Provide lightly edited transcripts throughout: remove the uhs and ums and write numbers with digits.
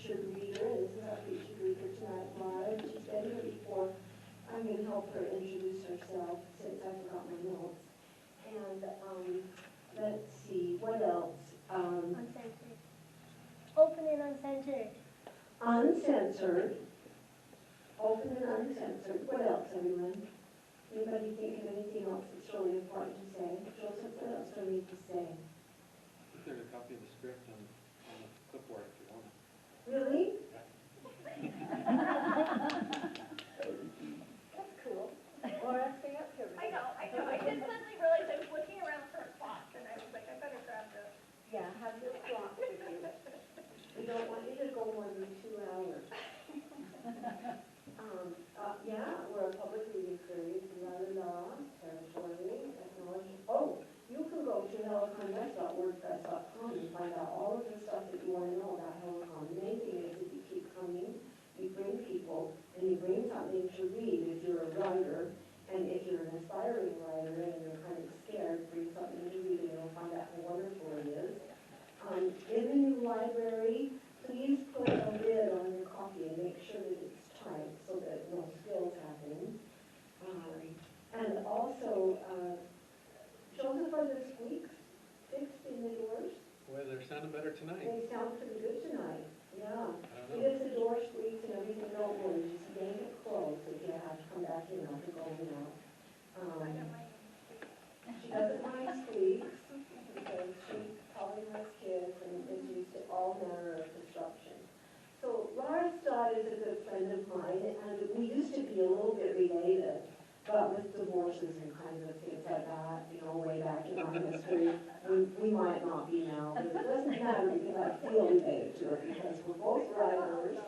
featured reader, and this is our featured reader tonight, Laura. She's been here before. I'm going to help her introduce herself since I forgot my notes. And let's see, what else? Uncensored. Open and uncensored. Uncensored. Open and uncensored. What else, everyone? Anybody think of anything else that's really important to say? Joseph, what else do I need to say? There's a copy of the script on the clipboard if you want it. Really? That's cool. Laura, stay up here. I know. I did suddenly realize I was looking around for a clock, and I was like, I better grab this. Yeah, have your clock with you. We don't want you to go more than 2 hours. Yeah, we're a public reading series, territory, technology. Oh, you can go to heliconwest.wordpress.com and find out all of the stuff that you want to know about Helicon. The main thing is if you keep coming, you bring people, and you bring something to read if you're a writer, and if you're an aspiring writer and you're kind of scared, bring something to read and you'll find out how wonderful it is. In the new library, please put a lid on your coffee and make sure that it's tight so that no spills happen. And also, Joseph, are the squeaks fixed in the doors? Well, they're sounding better tonight. They sound pretty good tonight, yeah. I don't know. If the door squeaks and everything, don't worry, just yank it closed if you have to come back in after going out. She doesn't mind squeaks because she probably has kids and is used to all manner of disruption. So Laura Stott is a good friend of mine, and we used to be a little bit related, but with divorces and kinds of things like that, you know, way back in our history, we might not be now, but it doesn't matter because I feel related to her because we're both writers.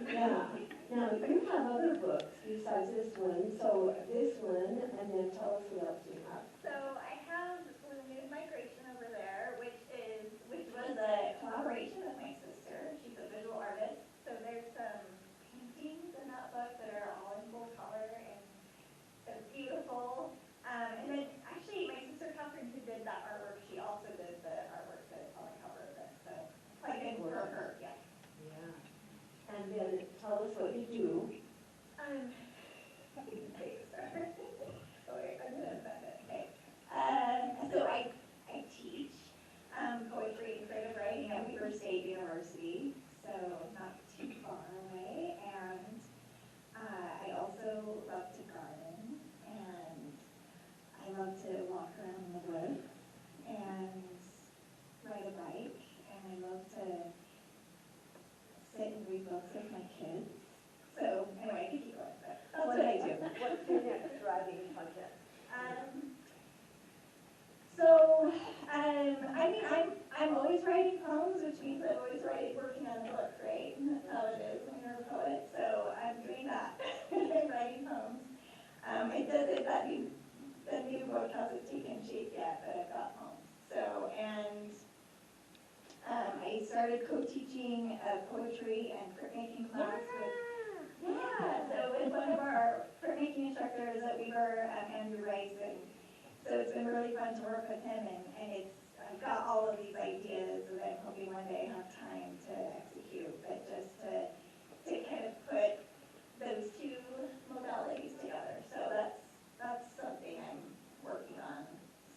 Yeah. Now, you have other books besides this one, so this one, and then tell us what else you have. So I have the News Migration over there, which was a collaboration with my sister. She's a visual artist. So there's some paintings in that book that are all in full color and they're beautiful. And then actually my sister Catherine, who did that artwork, she also did the artwork that is on the cover of this. So quite good for her, yes. Yeah. And then tell us what you do. So I teach poetry and creative writing at Weber State University, so not too far away. And I also love to garden, and I love to walk around in the woods and ride a bike, and I love to sit and read books with my kids. So anyway, I could keep going, but that's what I do. What's your next writing project? I'm always writing poems, which means I'm always working on a book, right? That's how it is when you're a poet. So I'm doing that. I'm writing poems. That new book hasn't taken shape yet, but I've got poems. So, and I started co-teaching a poetry and printmaking class with one of our printmaking instructors at Weber, Andrew Rice, and so it's been really fun to work with him, and I've got all of these ideas that I'm hoping one day I have time to execute, but just to kind of put those two modalities together. So that's something I'm working on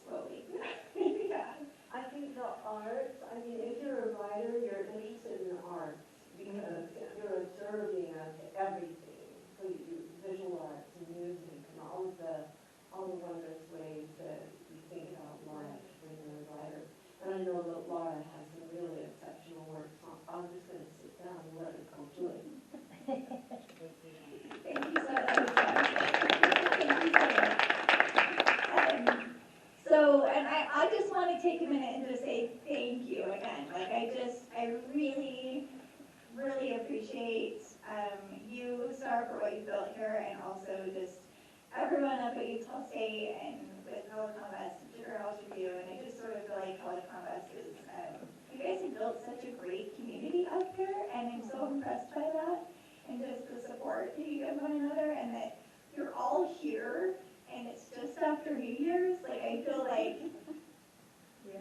slowly. Yeah. I think the arts, I mean, if you're a writer, you're interested in the arts because you're observing everything. So you visual arts and music and all the wondrous ways that you think about life when you're a writer. And I know that Laura has some really exceptional work, so I'm just going to sit down and let her go to it. Thank you so much. Thank you so much. And I just want to take a minute and just say thank you again. Like I really, really appreciate you, Star, for what you built here, and also just everyone up at Utah State and with Helicon West and Sugar House Review. And I just sort of feel like Helicon West is, you guys have built such a great community up here, and I'm so impressed by that. And just the support that you give one another, and that you're all here, and it's just after New Year's. Like, I feel like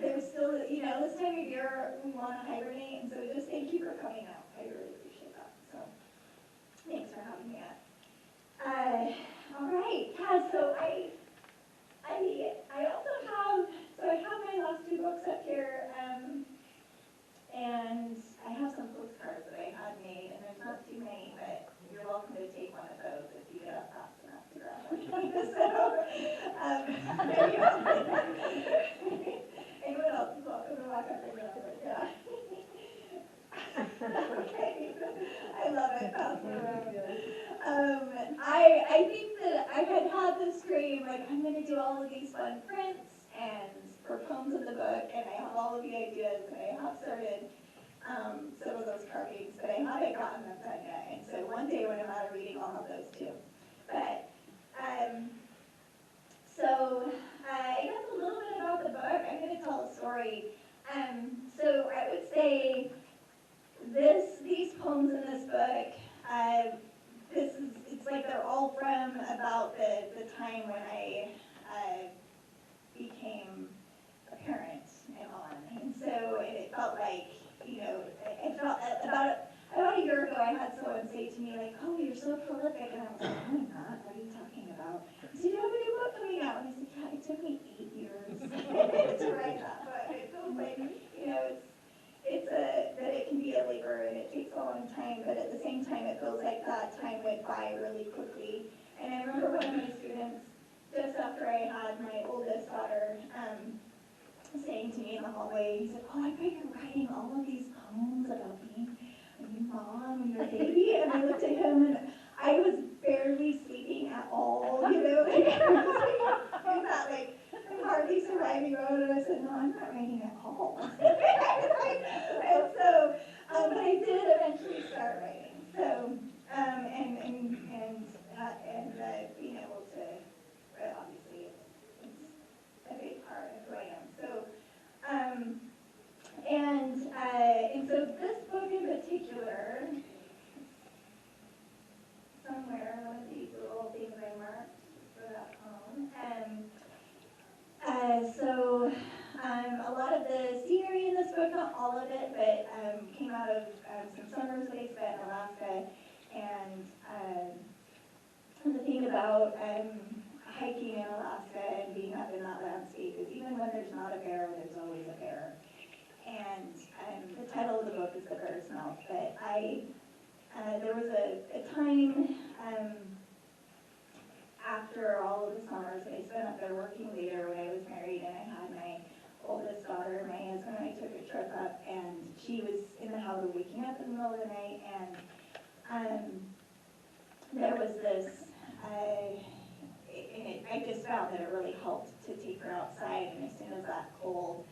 there's still, this time of year we want to hibernate, and so just thank you for coming out. really appreciate that. So thanks for having me up. All right, yeah, so I also have, I have my last two books up here, and I have some postcards that I had made, and there's not too many, but you're welcome to take one of those if you get up fast enough to grab one. There you go. Anyone else is welcome to walk up and grab it, yeah. Okay, I love it, pass it around. I think that I had this dream, like, I'm going to do all of these fun prints and for poems in the book, and I have all of the ideas, and I have started some of those carvings, but I haven't gotten them done yet, and so one day when I'm out of reading, I'll have those too. But, so I guess a little bit about the book. I'm going to tell a story. So I would say these poems in this book, it's like they're all from about the time when I became a parent and on. And so it felt like, it felt about a year ago I had someone say to me like, oh, you're so prolific. And I was like, no, I'm not. What are you talking about? He said, you have a new book coming out. And I said, yeah, it took me 8 years to write that book. It feels like, that it can be a labor and it takes a long time, but at the same time it feels like that time went by really quickly. And I remember one of my students, just after I had my oldest daughter, saying to me in the hallway, he said, oh, I bet you're writing all of these poems about being a new mom and your baby. And I looked at him and I was barely sleeping at all, I was in that like hardly surviving mode, and I said, no, I'm not writing at all. And so, but I did eventually start writing. So, and being able to, obviously, it's a big part of who I am. So, and so this book in particular, somewhere, one of these little things I marked for that poem, a lot of the scenery in this book, not all of it, but came out of some summers that I spent in Alaska. And the thing about hiking in Alaska and being up in that landscape is even when there's not a bear, there's always a bear. And the title of the book is The Bear's Mouth. But there was a time after all of the summers that I spent up there working later when I was married and I had my oldest daughter. My husband and I took a trip up, and she was in the habit of waking up in the middle of the night, and there was this, I just found that it really helped to take her outside, and as soon as that cold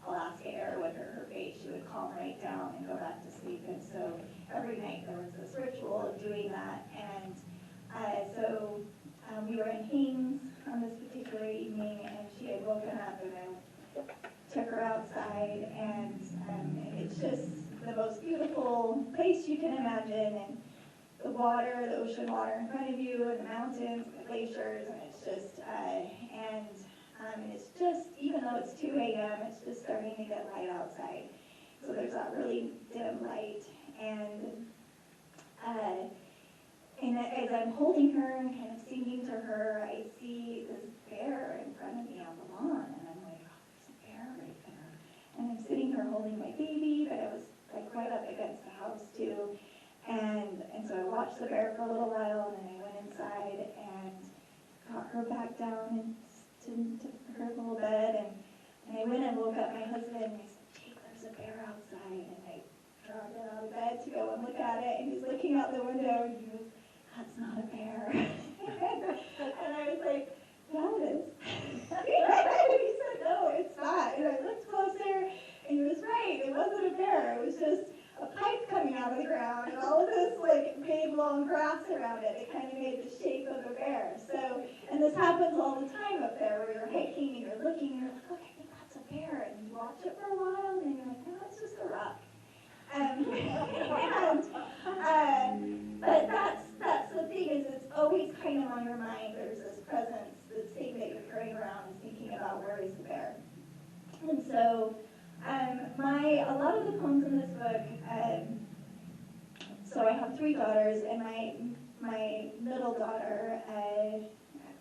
Alaska air would hurt her face, she would calm right down and go back to sleep. And so every night there was this ritual of doing that, and so we were in Haines on this particular evening, and she had woken up, and I took her outside, and it's just the most beautiful place you can imagine, and the water, the ocean water in front of you, and the mountains, and the glaciers, and it's just, it's just, even though it's 2 a.m., it's just starting to get light outside. So there's that really dim light, and as I'm holding her and kind of singing to her, I see this bear in front of me on the lawn, and I'm like, oh, there's a bear right there. And I'm sitting here holding my baby, but I was like right up against the house too. And so I watched the bear for a little while, and then I went inside and got her back down into her little bed, and I went and woke up my husband, and I said, Jake, there's a bear outside. And I dragged him out of bed to go and look at it, and he's looking out the window, and he goes, that's not a bear. And I was like, yeah, it is. And he said, no, it's not. And I looked closer, and he was right. It wasn't a bear. It was just a pipe coming out of the ground, and all of this like big long grass around it. It kind of made the shape of a bear. So, and this happens all the time up there, where you're hiking and you're looking, and you're like, oh, I think that's a bear, and you watch it for a while, and then you're like, no, it's just a rock. But that's the thing, is it's always kind of on your mind. There's this presence, this thing that you're carrying around and thinking about, where is the bear? And so a lot of the poems in this book So I have 3 daughters, and my middle daughter,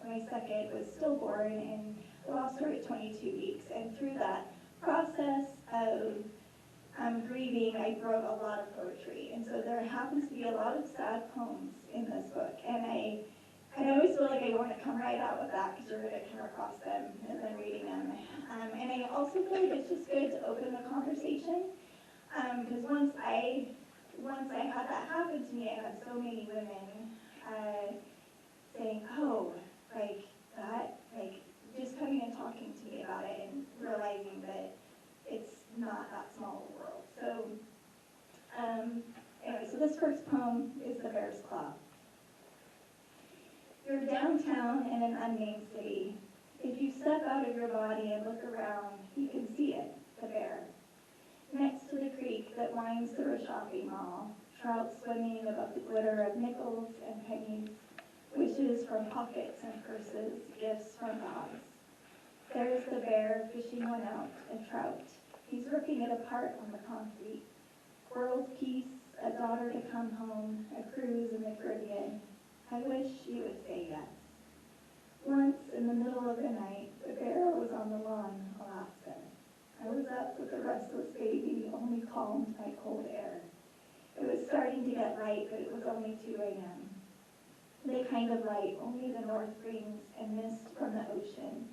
my second, was stillborn, and I lost her at 22 weeks. And through that process of grieving, I wrote a lot of poetry. And so there happens to be a lot of sad poems in this book. And I always feel like I want to come right out with that because you're going to come across them as I'm reading them. And I also feel like it's just good to open the conversation. Because once I had that happen to me, I had so many women saying, oh, like that, like just coming and talking to me about it and realizing that it's not that small of a world. So anyway, so this first poem is The Bear's Claw. You're downtown in an unnamed city. If you step out of your body and look around, you can see it, the bear. Next to the creek that winds through a shopping mall, trout swimming above the glitter of nickels and pennies, wishes from pockets and purses, gifts from dogs. There's the bear fishing one out, a trout. He's ripping it apart on the concrete. World peace, a daughter to come home, a cruise in the Caribbean. I wish you would say yes. Once, in the middle of the night, the bear was on the lawn, Alaska. I was up with a restless baby, only calmed by cold air. It was starting to get light, but it was only 2 a.m. The kind of light only the north brings and mist from the ocean.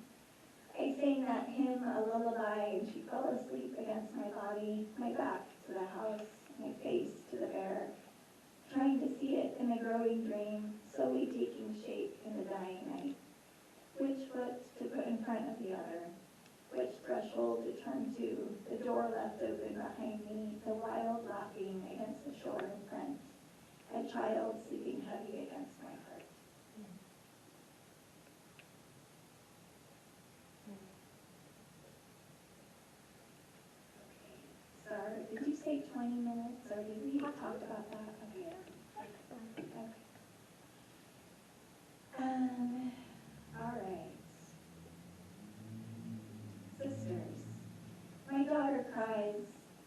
I sang that hymn a lullaby, and she fell asleep against my body, my back to the house, my face to the bear, trying to see it in a growing dream, slowly taking shape in the dying night. Which foot to put in front of the other, which threshold to turn to, the door left open behind me, the wild laughing against the shore in front, a child sleeping heavy against my heart. Sorry, did you say 20 minutes, or did we talk about that? Okay. All right. Sisters, my daughter cries,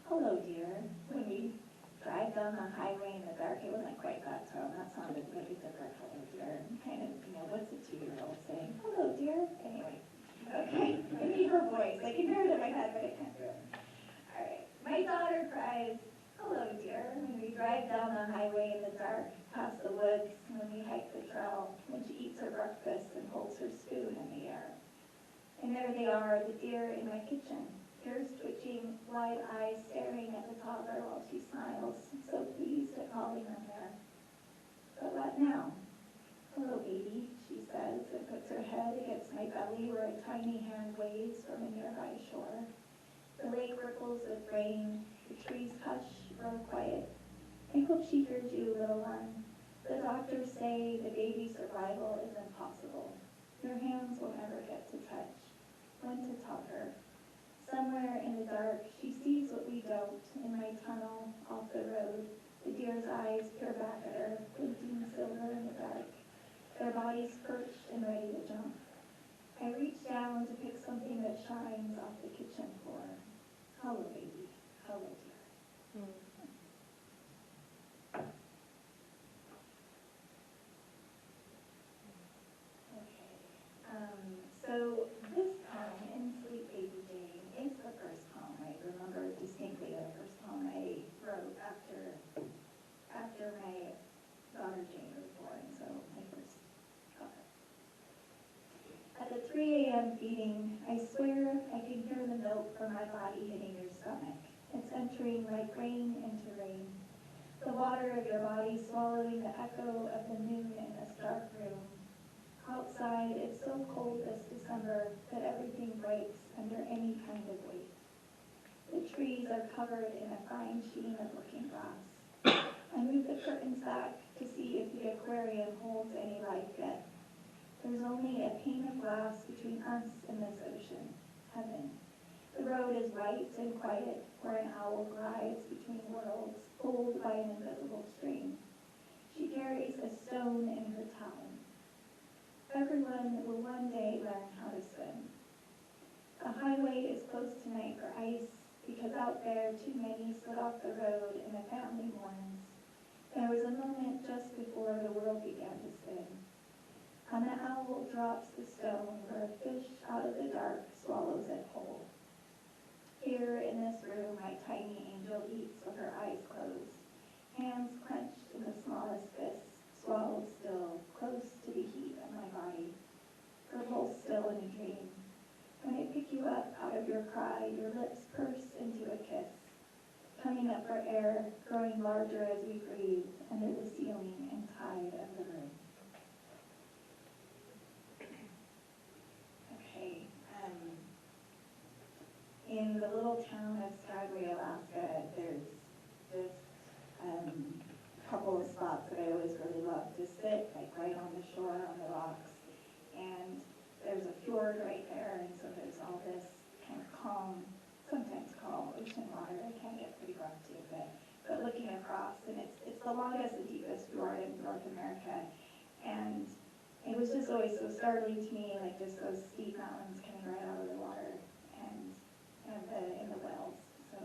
hello, dear, when we drive down the highway in the dark. It wasn't quite that tone. That sounded like a different hello, dear. Kind of, what's a 2-year-old saying? Hello, dear. Anyway, okay. I need her voice. I can hear it in my head, but I can't do it. All right. My daughter cries, hello, dear, when we drive down the highway in the dark, past the woods, when we hike the trail, when she eats her breakfast and holds her spoon in the air. And there they are, the deer in my kitchen, ears twitching, wide eyes staring at the toddler while she smiles, so pleased at calling them there. But what now? Hello, baby, she says, and puts her head against my belly where a tiny hand waves from a nearby shore. The lake ripples with rain, the trees hush, grow quiet. I hope she hears you, little one. The doctors say the baby's survival is impossible. Your hands won't ever get to touch. When to tell her. Somewhere in the dark, she sees what we don't, in my tunnel, off the road. The deer's eyes peer back at her, glinting silver in the dark. Their bodies perched and ready to jump. I reach down to pick something that shines off the kitchen floor. Hello, baby. Hello, dear. So this poem, In Sleep Baby Jane, is the first poem I remember distinctly, the first poem I wrote after my daughter Jane was born, so my first cover. At the 3 a.m. feeding, I swear I can hear the milk from my body hitting your stomach. It's entering like rain into rain. The water of your body swallowing the echo of the noon in this dark room. Outside, it's so cold this December that everything breaks under any kind of weight. The trees are covered in a fine sheen of looking glass. I move the curtains back to see if the aquarium holds any life yet. There's only a pane of glass between us and this ocean, heaven. The road is white and quiet, where an owl glides between worlds, pulled by an invisible string. She carries a stone in her talon. Everyone will one day learn how to swim. The highway is closed tonight for ice because out there too many slid off the road and the family mourns. There was a moment just before the world began to spin, and the owl drops the stone where a fish out of the dark swallows it whole. Here in this room, my tiny angel eats with her eyes closed, hands clenched in the smallest fists, swallowed still, close to the heat of my body, her pulse still in a dream. When I pick you up out of your cry, your lips purse into a kiss, coming up for air, growing larger as we breathe under the ceiling and tide of the room. Okay, in the little town of Skagway, Alaska, there's just a couple of spots that I always really love to sit, like right on the shore, on the rocks, and there's a fjord right there, and so there's all this kind of calm, sometimes calm ocean water. It can get pretty rough too, but looking across, and it's the longest and deepest fjord in North America, and it was just always so startling to me, like just those steep mountains coming right out of the water, and the wells, so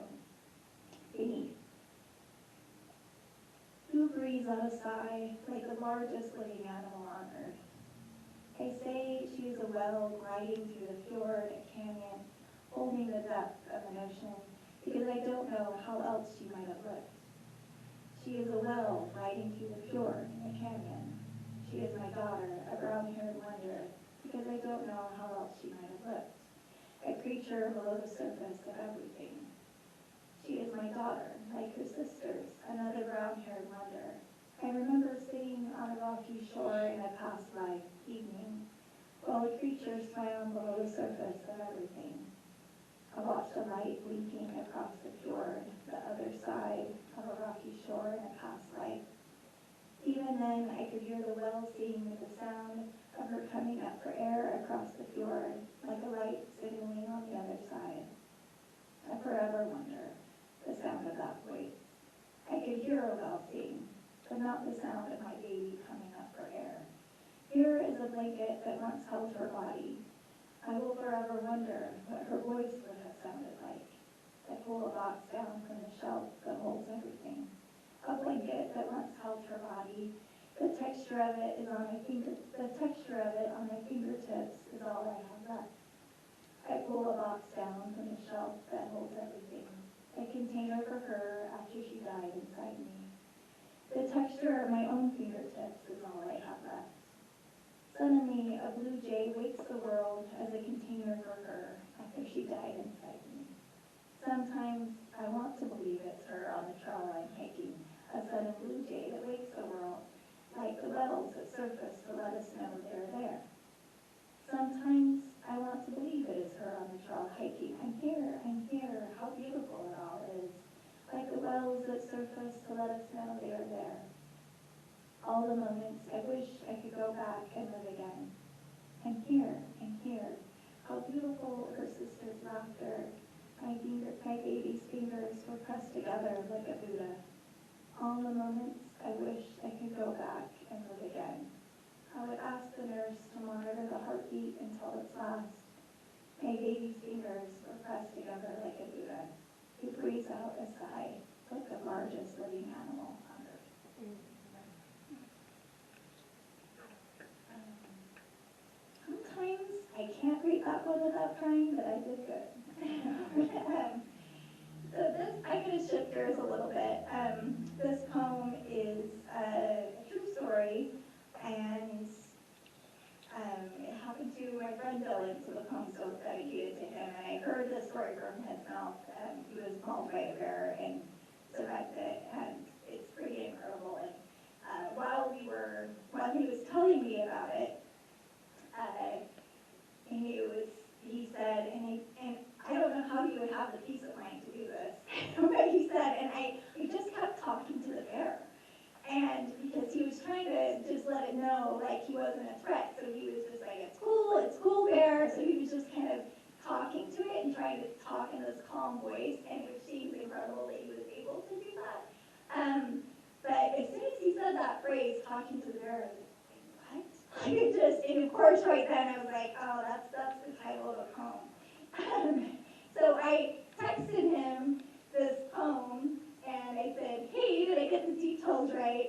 beneath. Who breathes out a sigh like the largest living animal on earth? I say she is a well gliding through the fjord, a canyon, holding the depth of an ocean, because I don't know how else she might have lived. She is a well gliding through the fjord, a canyon. She is my daughter, a brown-haired wonder, because I don't know how else she might have lived. A creature below the surface of everything. She is my daughter, like her sisters, another brown-haired wonder. I remember sitting on a rocky shore in a past life evening, while a creature swam below the surface of everything. I watched a light blinking across the fjord, the other side of a rocky shore in a past life. Even then, I could hear the well sing with the sound of her coming up for air across the fjord, like a light signaling on the other side. I forever wonder the sound of that voice. I could hear a well sing, but not the sound of my baby coming up for air. Here is a blanket that once held her body. I will forever wonder what her voice would have sounded like. I pull a box down from the shelf that holds everything. A blanket that once held her body. The texture of it on my fingertips is all I have left. I pull a box down from the shelf that holds everything. A container for her after she died inside me. The texture of my own fingertips is all I have left. Suddenly, a blue jay wakes the world as a container for her after she died inside me. Sometimes I want to believe it's her on the trail I'm hiking, a sudden blue jay that wakes the world, like the wells that surface to let us know they're there. Sometimes I want to believe it is her on the trail hiking. I'm here, how beautiful it all is, like the wells that surface to let us know they are there. All the moments I wish I could go back and live again. I'm here, how beautiful her sister's laughter. My baby's fingers were pressed together like a Buddha. All the moments I wish I could go back and live again. I would ask the nurse to monitor the heartbeat until its last. My baby's fingers were pressed together like a Buddha, who breathes out a sigh like the largest living animal on earth. Sometimes I can't read that one without crying, but I did good. So this, I'm going to shift gears a little bit. This poem is a true story, and it happened to my friend Dylan, so the poem's so dedicated to him. And I heard this story from his mouth. He was mauled by a bear and survived it, and it's pretty incredible. And while he was telling me about it, he said, and I don't know how he would have the peace of mind to do this, but he said, we just kept talking to the bear. And because he was trying to just let it know, like, he wasn't a threat, so he was just like, it's cool, bear. So he was just kind of talking to it and trying to talk in this calm voice, and which seems incredible that he was able to do that. But as soon as he said that phrase, talking to the bear, I was like, what? And of course, right then, I was like, oh, that's the title of a poem. So I texted him this poem, and I said, hey, did I get the details right?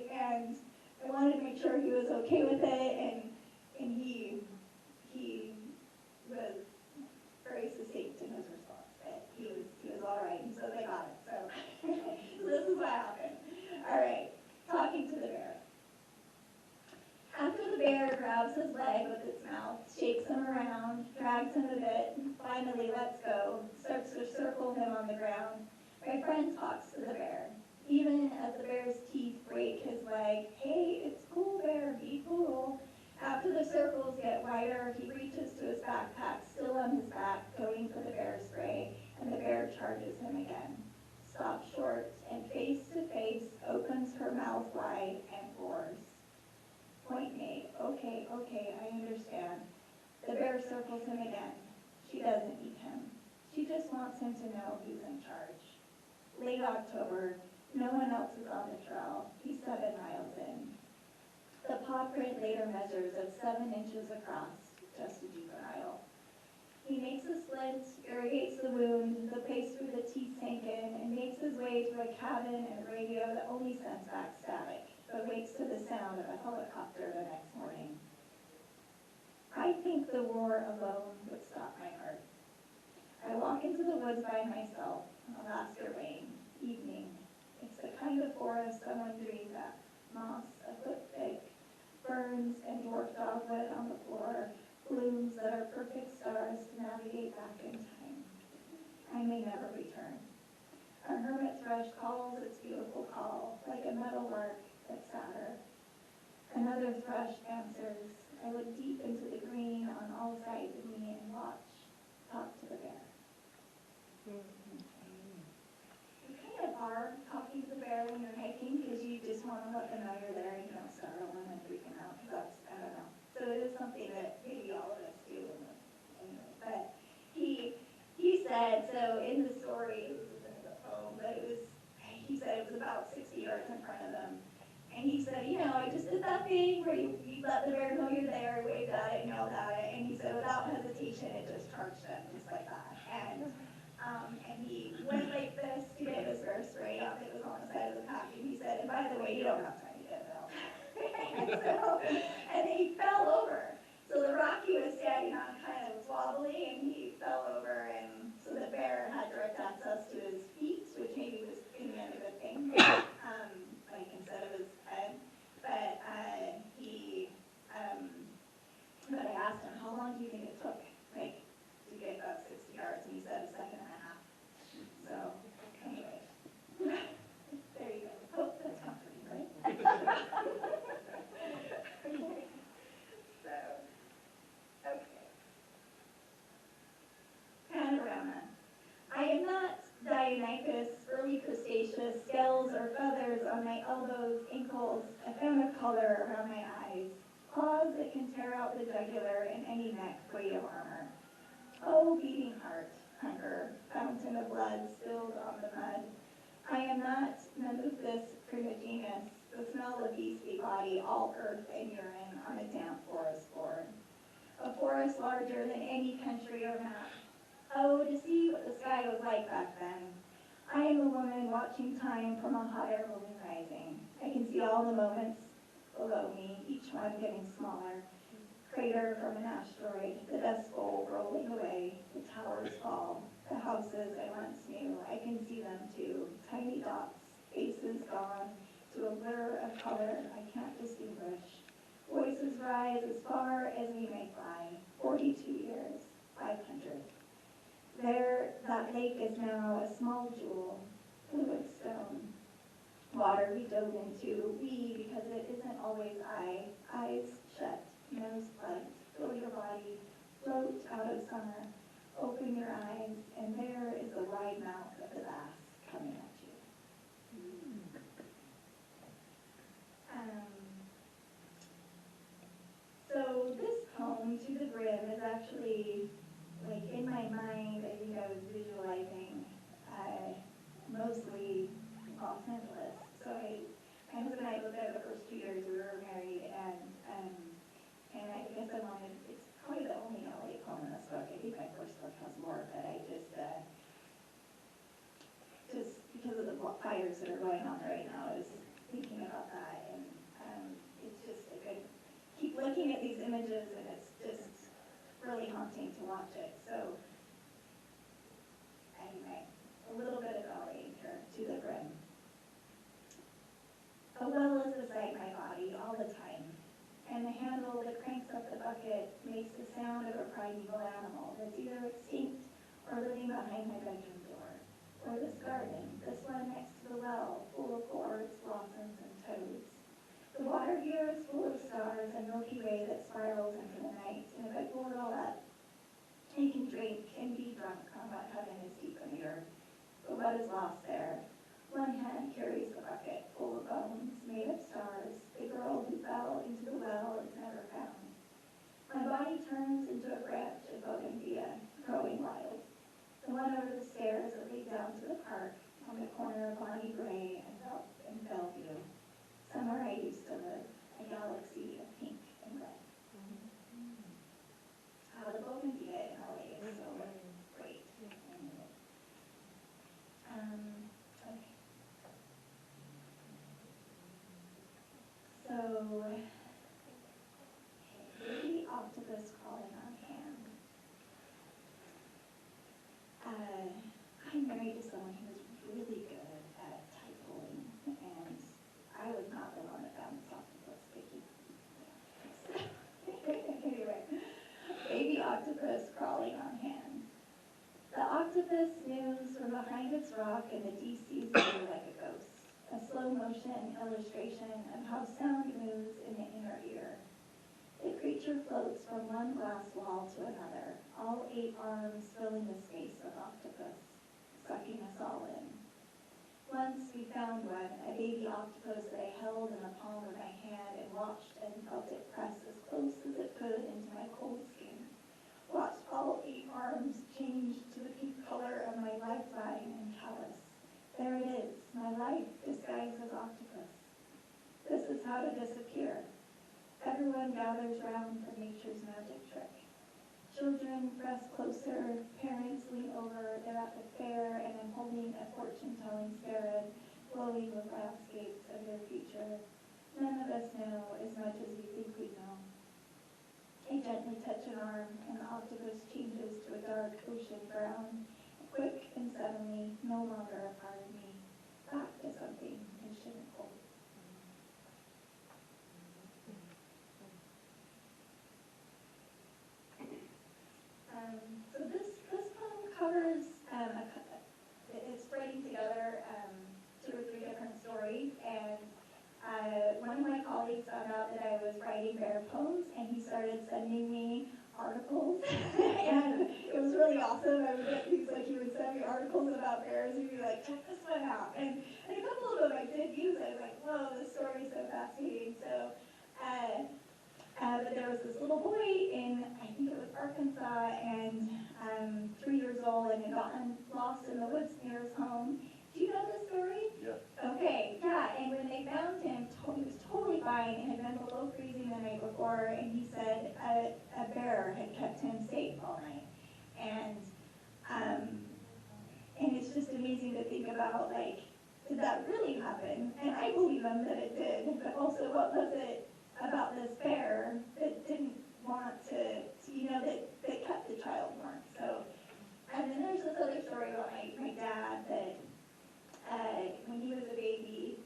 on the ground, my friend talks to the bear. Even as the bear's teeth break his leg, hey, it's cool, bear, be cool. After the circles get wider, he reaches to his backpack, still on his back, going for the bear spray, and the bear charges him again. Stops short, and face to face, opens her mouth wide and roars. Point made. Okay, I understand. The bear circles him again. She doesn't eat him. She just wants him to know he's in charge. Late October, no one else is on the trail. He's 7 miles in. The paw print later measures at 7 inches across, just a juvenile. He makes a splint, irrigates the wound, the place where the teeth sank in, and makes his way to a cabin and radio that only sends back static, but wakes to the sound of a helicopter the next morning. I think the roar alone would stop my heart. I walk into the woods by myself, Alaska rain, evening. It's the kind of forest someone dreamed up. Moss a foot thick, ferns and dwarf dogwood on the floor, blooms that are perfect stars to navigate back in time. I may never return. A hermit thrush calls its beautiful call, like a meadowlark that's sadder. Another thrush answers. I look deep into the green on all sides of me and watch, talk to the bear. You kind of are talking to the bear when you're hiking because you just want to let them know you're there and you don't startle them and freak them out because that's, I don't know. So it is something that maybe all of us do. Anyway, but he said, so in the story, this isn't in the poem, but he said it was about 60 yards in front of them. And he said, I just did that thing where you let the bear know you're there, waved at it, yelled at it, and he said without hesitation, it just charged them, just like that. And he went like this to get his bear spray up. It was on the side of the pack, and he said, and by the way, you don't have time to get it out. and he fell over. So the rock he was standing on kind of was wobbly, and he fell over, and so the bear had direct access to his feet, which maybe was in the end a good thing. Like instead of his head, but I asked him, how long do you think it took, like, to get about 60 yards, and he said a second and a half. So, anyway, there you go. Oh, that's comforting, right? So, okay. Panorama. I am not Dionychus, early crustaceous, scales or feathers on my elbows, ankles, a found of color around my eyes, claws that can tear out the jugular in any neck weight of armor. Oh, beating heart, hunger, fountain of blood spilled on the mud. I am not Nemuthus primigenus, the smell of beastly body, all earth and urine on a damp forest floor. A forest larger than any country or map. Oh, to see what the sky was like back then. I am a woman watching time from a hot air balloon rising. I can see all the moments below me, each one getting smaller. Crater from an asteroid, the dust bowl rolling away, the towers fall, the houses I once knew. I can see them too, tiny dots, faces gone, to a blur of color I can't distinguish. Voices rise as far as we may fly, 42 years, 500. There, that lake is now a small jewel, fluid stone. Water we dove into, we, because it isn't always I, eyes shut, nose plugged, fill your body, float out of summer, open your eyes, and there is the wide mouth of the bass coming at you. So this poem, To the Brim, is actually, like, in my mind, I think I was visualizing mostly Los Angeles. So my husband and I lived there the first 2 years we were married, and I guess I wanted, it's probably the only LA poem in this book. I think my first book has more, but I just because of the fires that are going on right now, I was thinking about that, and it's just like I keep looking at these images, and it's just really haunting to watch it. So anyway, a little bit of LA here, To the Brim. A well is beside my body all the time, and the handle that cranks up the bucket makes the sound of a primeval animal that's either extinct or living behind my bedroom door. well, full of gourds, blossoms, and toads. The water here is full of stars and Milky Way that spirals into the night, and if I pull it all up, you can drink and be drunk on what heaven is deep in the earth. But what is lost there? One hand carries the bucket full of bones made of stars. The girl who fell into the well is never found. My body turns into a branch of bougainvillea, growing wild. The one over the stairs that lead down to the park on the corner of Bonnie Gray and Bellevue. Somewhere I used to live, a galaxy of pink and red. The bougainvillea in LA is so great. Okay. So, baby octopus crawling on hand. I'm married to someone who is really good at typing, and I was not the one that found this octopus sticky. Anyway, baby octopus crawling on hand. The octopus moves from behind its rock in the deep seas view like a ghost, a slow motion illustration of how sound moves in the inner ear. The creature floats from one glass wall to another, all 8 arms filling the space of octopus, sucking us all in. Once we found one, a baby octopus that I held in the palm of my hand and watched and felt it press as close as it could into my cold skin. Watched all 8 arms change to the pink color of my lifeline and callus. There it is, my life disguised as octopus. This is how to disappear. Everyone gathers round for nature's magic trick. Children press closer, parents lean over, they're at the fair, and I'm holding a fortune-telling spirit, glowing with landscapes of their future. None of us know as much as we think we know. I gently touch an arm, and the octopus changes to a dark ocean brown, quick and suddenly, no longer a part of me, back to something it shouldn't hold. So this poem covers, it's spreading together 2 or 3 different stories, and one of my colleagues found out that I was writing bear poems, and he started sending me articles, and it was really awesome. I would get these, like, he would send me articles about bears, and he'd be like, check this one out, and a couple of them I did use. I was like, whoa, this story is so fascinating. So, but there was this little boy in, I think it was Arkansas, and 3 years old, and had gotten lost in the woods near his home. Do you know this story? Yeah. Okay, yeah, and when they found him, he was totally fine and had been below freezing the night before, and he said a bear had kept him safe all night. And it's just amazing to think about, like, did that really happen? And I believe him that it did, but also what was it about this bear that didn't want to that kept the child warm? So, and then there's this other story about my dad that when he was a baby,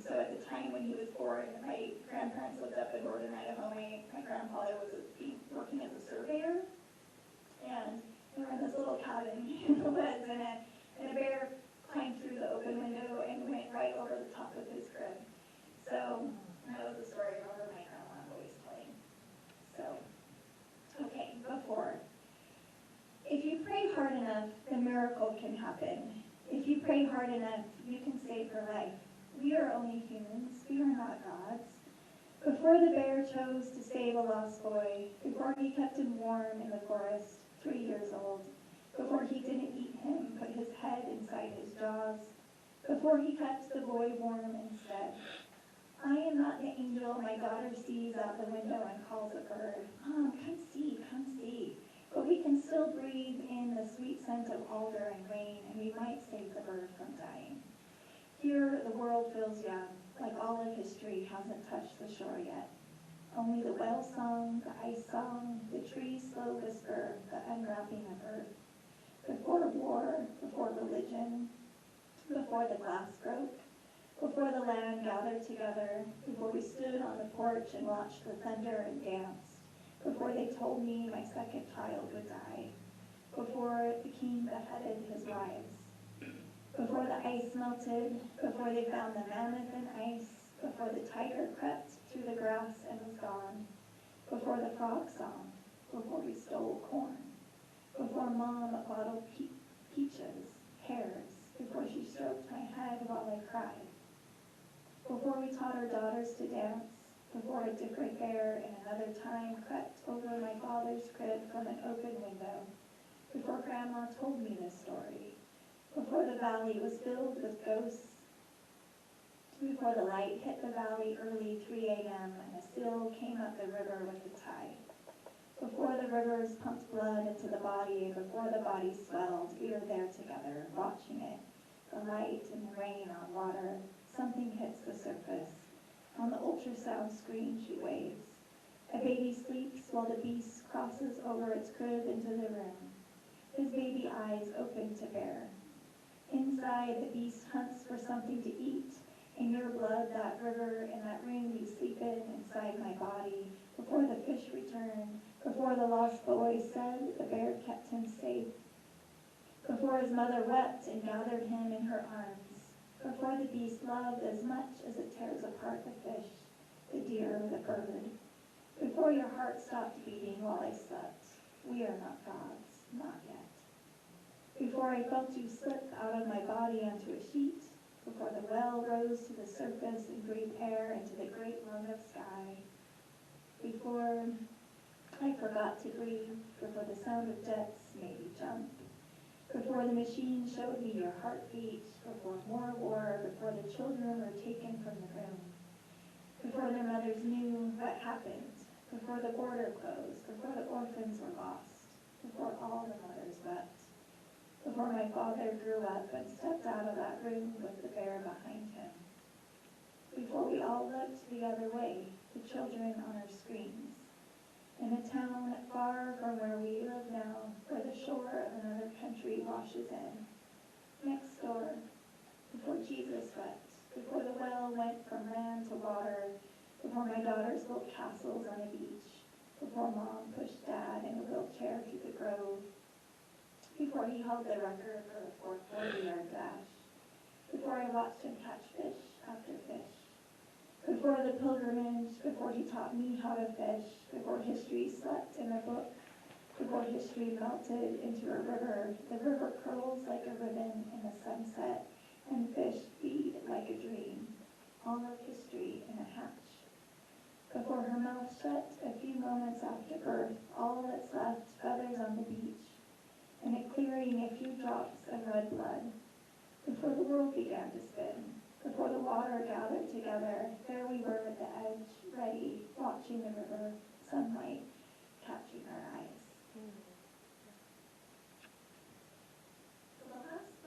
so at the time when he was born, my grandparents lived up in northern Idaho. My grandfather was working as a surveyor, and we were in this little cabin in the woods, and a bear climbed through the open window and went right over the top of his crib. So that was the story I remember my grandma always telling. So, okay, before. If you pray hard enough, the miracle can happen. If you pray hard enough, you can save her life. We are only humans. We are not gods. Before the bear chose to save a lost boy, before he kept him warm in the forest, 3 years old, before he didn't eat him, put his head inside his jaws, before he kept the boy warm instead. I am not the angel my daughter sees out the window and calls a bird. Mom, come see, come see. But we can still breathe in the sweet scent of alder and rain, and we might save the bird from dying. Here, the world feels young, like all of history hasn't touched the shore yet. Only the whale song, the ice song, the tree's slow whisper, the unwrapping of earth. Before war, before religion, before the glass broke, before the land gathered together, before we stood on the porch and watched the thunder and danced, before they told me my second child would die, before the king beheaded his wives, before the ice melted, before they found the mammoth in ice, before the tiger crept through the grass and was gone, before the frog song, before we stole corn, before Mom bottled peaches, pears, before she stroked my head while I cried, before we taught our daughters to dance, before a different bear in another time crept over my father's crib from an open window, before Grandma told me this story, before the valley was filled with ghosts, before the light hit the valley early 3 a.m. and a seal came up the river with the tide, before the rivers pumped blood into the body and before the body swelled, we were there together, watching it, the light and the rain on water. Something hits the surface. On the ultrasound screen, she waves. A baby sleeps while the beast crosses over its crib into the room. His baby eyes open to bear. Inside, the beast hunts for something to eat. In your blood, that river and that ring you sleep in inside my body. Before the fish returned, before the lost boy said the bear kept him safe. Before his mother wept and gathered him in her arms. Before the beast loved as much as it tears apart the fish, the deer, the bird. Before your heart stopped beating while I slept. We are not gods, not yet. Before I felt you slip out of my body onto a sheet, before the well rose to the surface and breathed air into the great lung of sky, before I forgot to breathe, before the sound of jets made you jump, before the machine showed me your heartbeat, before more war, before the children were taken from the room, before their mothers knew what happened, before the border closed, before the orphans were lost, before all the mothers wept, before my father grew up and stepped out of that room with the bear behind him, before we all looked the other way, the children on our screens, in a town far from where we live now, where the shore of another country washes in, next door, before Jesus wept, before the well went from land to water, before my daughters built castles on a beach, before Mom pushed Dad in a wheelchair through the grove, before he held the record for the 440-yard dash, before I watched him catch fish after fish, before the pilgrimage, before he taught me how to fish, before history slept in a book, before history melted into a river, the river curls like a ribbon in the sunset, and fish feed like a dream, all of history in a hatch. Before her mouth shut a few moments after birth, all that's left, feathers on the beach, and it clearing a few drops of red blood. Before the world began to spin, before the water gathered together, there we were at the edge, ready, watching the river, sunlight catching our eyes.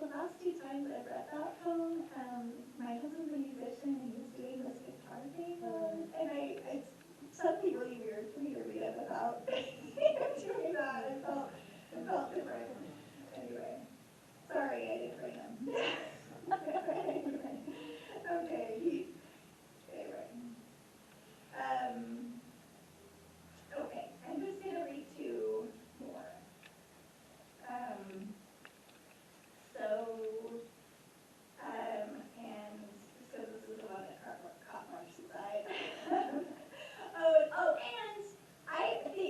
The last two times I've read that poem, my husband's a musician and he was doing this guitar thing, and it's something really weird for me to read it without doing that. It felt different. Anyway, sorry I didn't bring him. Okay, anyway. Okay, I'm just going to read two more. And so this is the one that caught Marcy's eye. And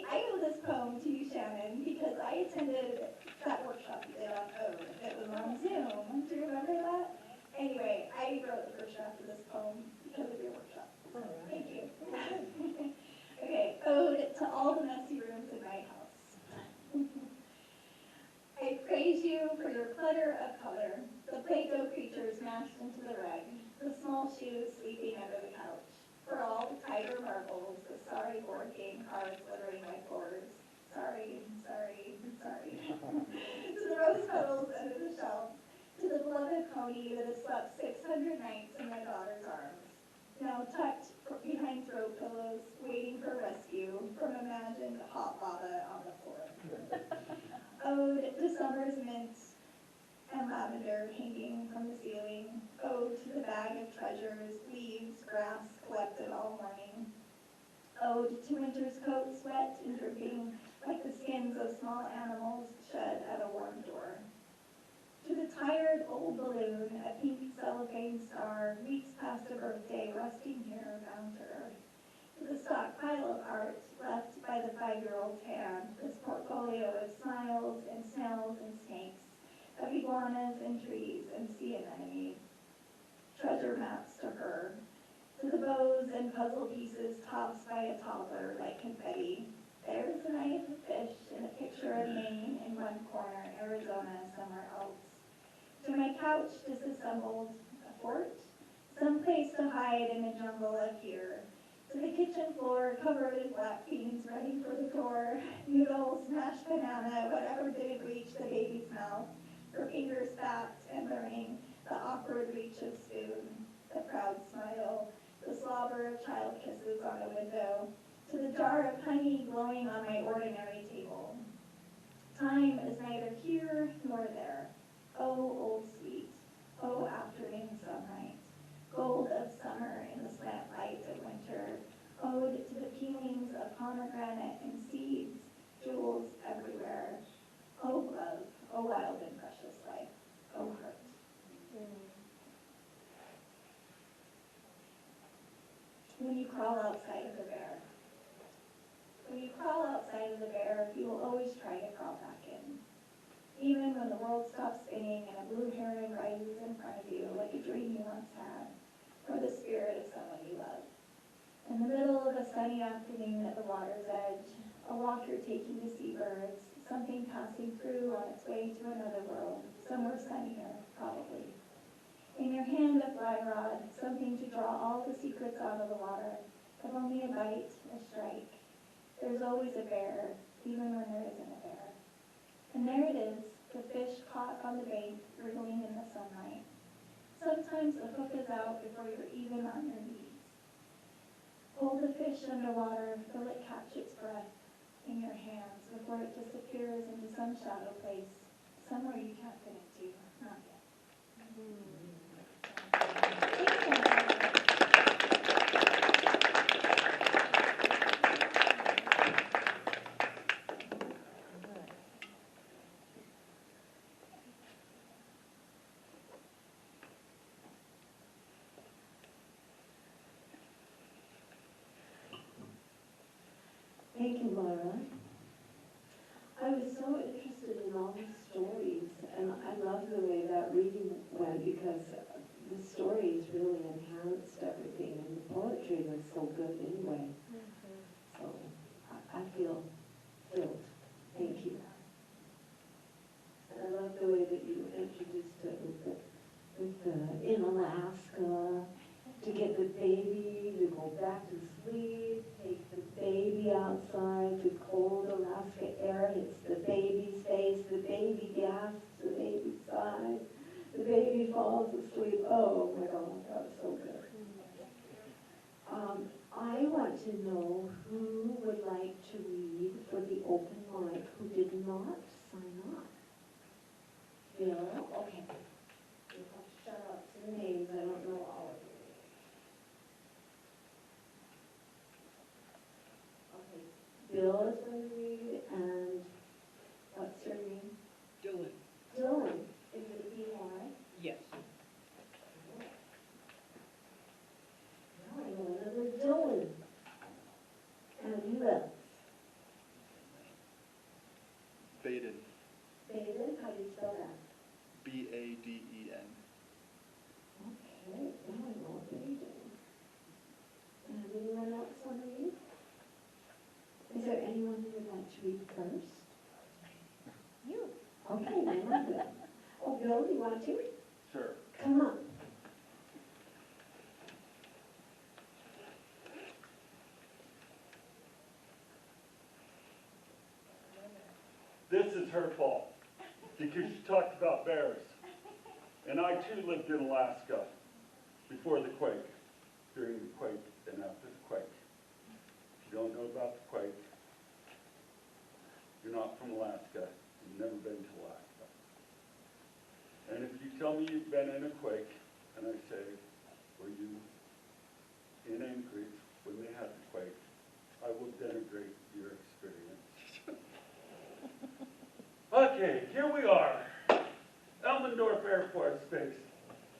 I owe this poem to you, Shannon, because I attended that workshop you did on Ode. It was on Zoom. Do you remember that? Anyway, I wrote the first draft of this poem because of your workshop. So thank you. Okay, Ode to all the messy rooms in my house. I praise you for your clutter of color, the Play-Doh creatures mashed into the rug, the small shoes sleeping under the couch, for all the tiger marbles, the sorry board game cards littering my floors. Sorry. To the rose petals under the shelf, to the beloved pony that has slept 600 nights in my daughter's arms, now tucked behind throw pillows, waiting for rescue from imagined hot lava on the floor. Ode to summer's mint and lavender hanging from the ceiling. Ode to the bag of treasures, leaves, grass collected all morning. Ode to winter's coats wet and dripping like the skins of small animals shed at a warm door. To the tired old balloon, a pink cellophane star, weeks past a birthday, resting here bound to earth. To the stockpile of art left by the 5-year-old's hand, this portfolio of smiles and snails and snakes, of iguanas and trees and sea anemones. Treasure maps to her. To the bows and puzzle pieces tossed by a toddler like confetti. There's an eye of a fish and a picture of Maine in one corner, Arizona somewhere else. To my couch disassembled, a fort, someplace to hide in a jungle of here. To the kitchen floor covered in black beans ready for the door, noodles, mashed banana, whatever didn't reach the baby's mouth, her fingers backed and learning the awkward reach of spoon, the proud smile, the slobber of child kisses on a window, to the jar of honey glowing on my ordinary table. Time is neither here nor there. Oh, old sweet. Oh, afternoon sunlight. Gold of summer in the slant light of winter. Ode to the peelings of pomegranate and seeds, jewels everywhere. Oh, love. Oh, wild and precious life. Oh, heart. When you crawl outside of the bear. When you crawl outside of the bear, you will always try to crawl back in. Even when the world stops spinning and a blue heron rises in front of you like a dream you once had, or the spirit of someone you love. In the middle of a sunny afternoon at the water's edge, a walker taking to see birds, something passing through on its way to another world, somewhere sunnier, probably. In your hand a fly rod, something to draw all the secrets out of the water, but only a bite, a strike. There's always a bear, even when there isn't a bear. And there it is, the fish caught on the bank, wriggling in the sunlight. Sometimes the hook is out before you're even on your knees. Hold the fish underwater, feel it catch its breath in your hands before it disappears into some shadow place, somewhere you can't fit into, not yet. Thank you, Laura. I was so interested in all the stories, and I love the way that reading went because the stories really enhanced everything, and the poetry was so good anyway. So I feel thrilled. Thank you. And I love the way that you introduced it with the in Alaska, to get the baby to go back to sleep, take the baby outside, the cold Alaska air hits the baby's face, the baby gasps, the baby sighs, the baby falls asleep. Oh my God, that was so good. I want to know who would like to read for the open mic who did not sign up. Bill? Okay. You'll have to shut up some names, I don't know all of you. Okay, Bill is going to read, and what's your name? Dylan. Dylan. Is it E-Y? Yes. Now I know another Dylan. And who else? Baden. Baden, how do you spell that? B-A-D-E-N. Okay, now I know Baden. And anyone else want to read? Is there anyone who would like to read first? You. Okay, then I'm good. Oh, Bill, do you want to? Sure. Come on. This is her fault, because she talked about bears. And I too lived in Alaska before the quake, during the quake, and after the quake. If you don't know about the quake, you're not from Alaska, you've never been to Alaska. And if you tell me you've been in a quake, and I say, were you in Anchorage when they had the quake, I will denigrate your experience. Okay, here we are. Ollendorf Air Force Base.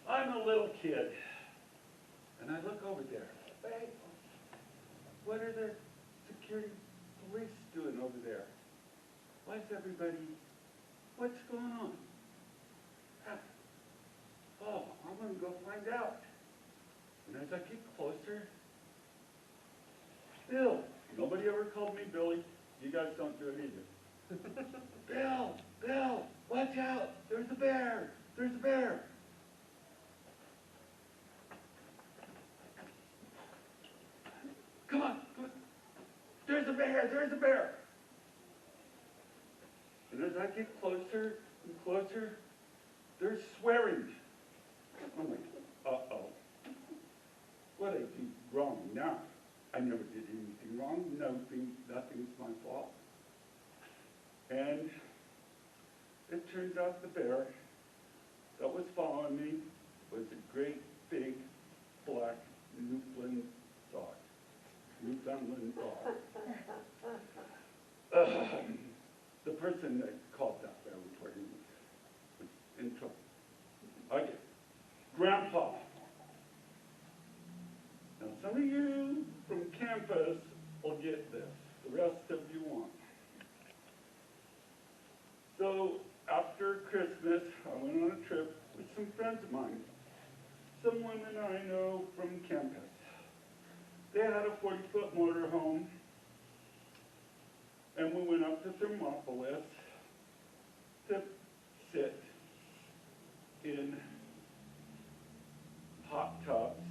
I'm a little kid. And I look over there. Hey, what are the security police doing over there? Why is everybody, what's going on? Oh, I'm gonna go find out. And as I get closer, Bill, nobody ever called me Billy. You guys don't do it either. Bill, watch out, there's a bear, there's a bear. Come on, there's a bear. And as I get closer and closer, they're swearing. I'm like, uh-oh. What I do wrong now? I never did anything wrong. Nothing's my fault. And it turns out the bear that was following me was a great big black Newfoundland dog. The person that called that bear report was in trouble. Okay. Grandpa. Now some of you from campus will get this. The rest of you won't. So after Christmas, I went on a trip with some friends of mine. Some women I know from campus. They had a 40-foot motorhome, and we went up to Thermopolis to sit in hot tubs.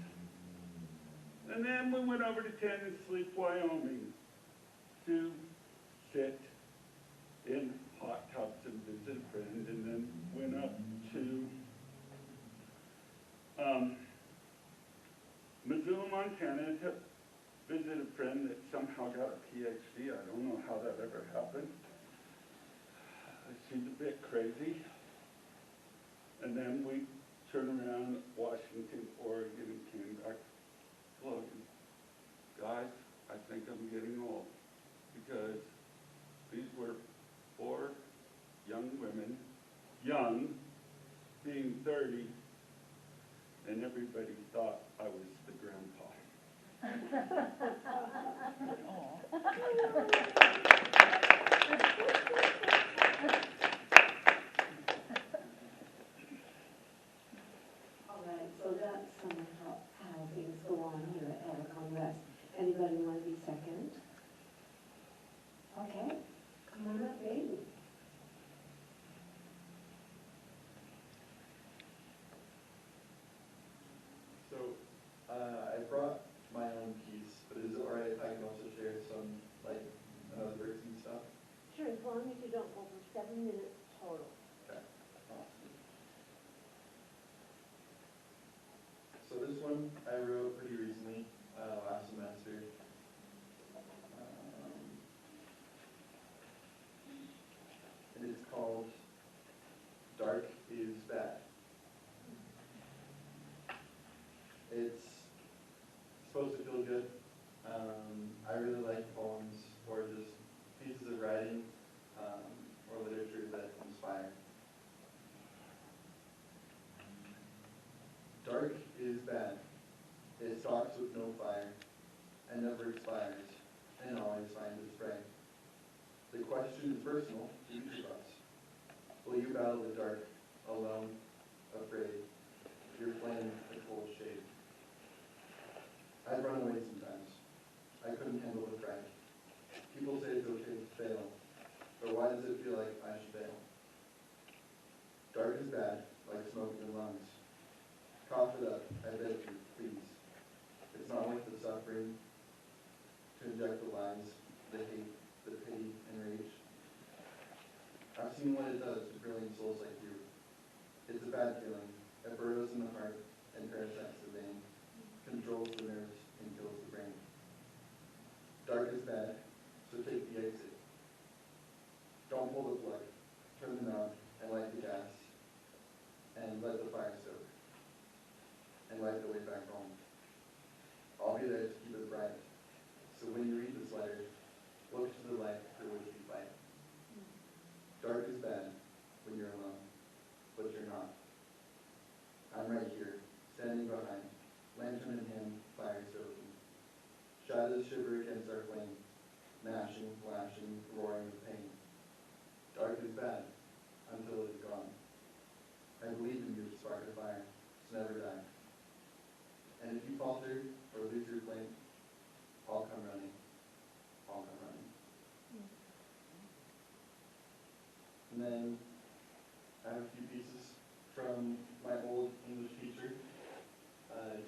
And then we went over to Tennessee, Wyoming to sit in hot tubs and visit a friend, and then went up to Missoula, Montana to visit a friend that somehow got a PhD. I don't know how that ever happened. She's a bit crazy. And then we turned around Washington, Oregon, and came back to Logan. Guys, I think I'm getting old, because these were 4 young women, young, being 30, and everybody thought I was the grandpa. All right, so that's how things go on here at Helicon West. Anybody want to be second? Okay, come on up, baby. So, I brought my own piece, but is it alright if I can also share some, like, another person's stuff? Sure, as long as you don't go over 7 minutes total. Okay, awesome. So this one I wrote pretty recently, last semester. And it's called Dark is Bad. It's supposed to feel good. I really like poems or just pieces of writing or literature that inspire. Dark is bad. It stalks with no fire and never expires and always finds its prey. The question is personal to each of us. Will you battle the dark, alone, afraid, your flame a cold shade? I'd run away sometimes. I couldn't handle the fright. People say it's okay to fail, but why does it feel like I should fail? Dark is bad, like smoke in the lungs. Cough it up, I beg you, please. It's not worth the suffering to inject the lies, the hate, the pity, and rage. I've seen what it does to brilliant souls like you. It's a bad feeling. It burrows in the heart and parasites the vein, controls the nerves, and kills the brain. Dark is bad, so take the exit. Don't pull the plug, turn the knob, and light the gas, and let the fire stoke, and light the way back home. I'll be there to keep it bright, so when you read this letter, look to the light for which we fight. Dark is bad when you're alone, but you're not. behind, lantern in hand, fire stoking. Shadows shiver against our flame, gnashing, lashing, roaring with pain. Dark is bad, until it is gone. I believe in you to spark a fire, to never die. And if you falter or lose your flame, I'll come running. I'll come running. And then I have a few pieces from my old English teacher,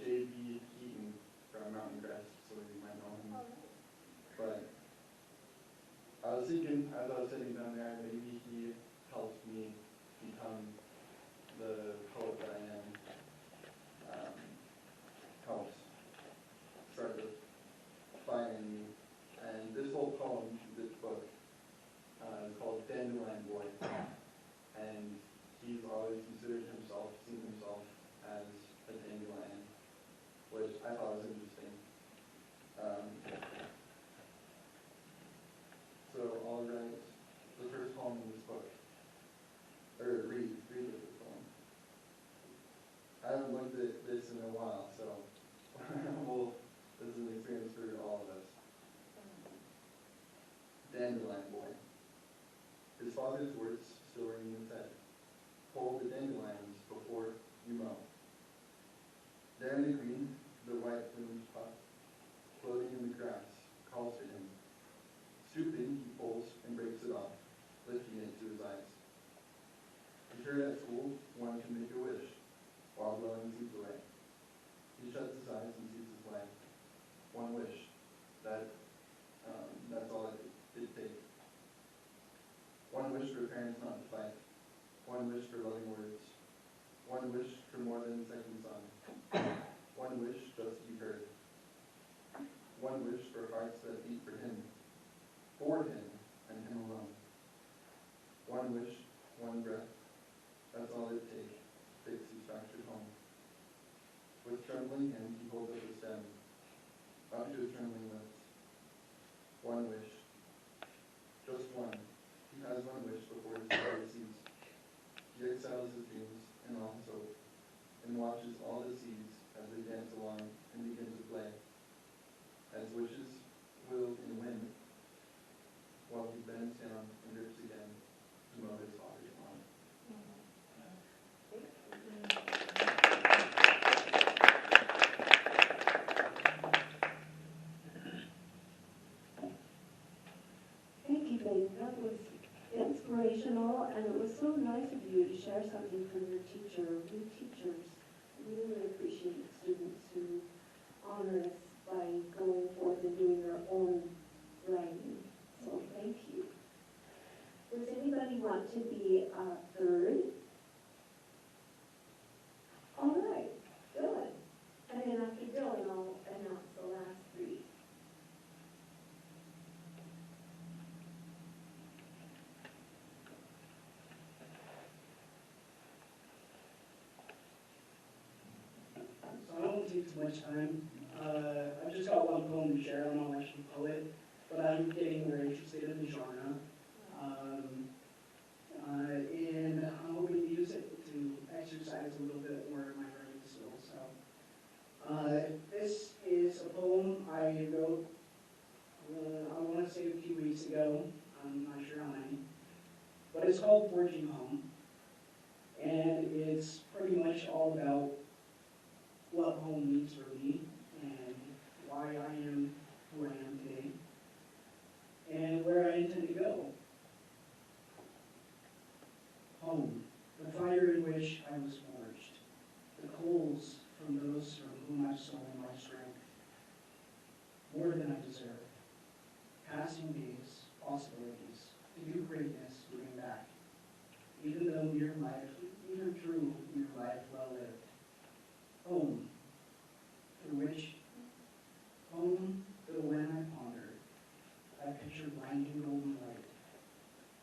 J.B. Keaton from Mountain Crest, so you might know him. But I was thinking, as I was sitting down there, maybe he helped me become the poet that I am. Helps start to find me. And this whole poem, this book, is called Dandelion Boy. And he's always considered himself, seen himself as a dandelion, which I thought was interesting. So I'll write the first poem in this book, or read the first poem. I haven't looked at this in a while, so well, this is an experience for all of us. Dandelion Boy. His father's words still ring in his head. Pull the dandelions before you mow. There in the green, the white plumed puff, floating in the grass, calls to him. Stooping, he pulls and breaks it off, lifting it to his eyes. He's heard at school, one can make a wish, while blowing seeds away. He shuts his eyes and sees his life. One wish. That's all it takes. One wish for parents not to fight. One wish for loving words. One wish for more than a second son. One wish just to be heard. One wish for hearts that beat for him and him alone. One wish, one breath. That's all it takes. Takes his fractured home. With trembling hands, he holds up the stem, up to his trembling lips. One wish. Just one. He has one wish before his body ceases. He exiles his dreams and all his hope, and watches all the seeds as they dance along and begin to play, as wishes will and win, while he bends down and grips again to mow his father's lawn. Thank you, babe. That was inspirational, and it was so nice of you to share something from your teacher. We teachers really appreciate students who honor us by going forth and doing their own writing. So thank you. Does anybody want to be a third? All right, good. And then after Dylan, I'll announce the last three. So I won't take too much time. I've just got one poem to share. I'm not actually a poet, but I'm getting very interested in the genre. And I'm hoping to use it to exercise a little bit more of my writing skills. So this is a poem I wrote, I want to say a few weeks ago. I'm not sure how many. But it's called Forging Home. And it's pretty much all about what home means for me and why I am who I am today and where I intend to go. Home, the fire in which I was forged, the coals from those from whom I've stolen my strength, more than I deserve, passing days, possibilities, to do greatness, giving back, even though mere life, even through mere life well lived. Home, through which, home, though when I pondered, I pictured blinding golden light.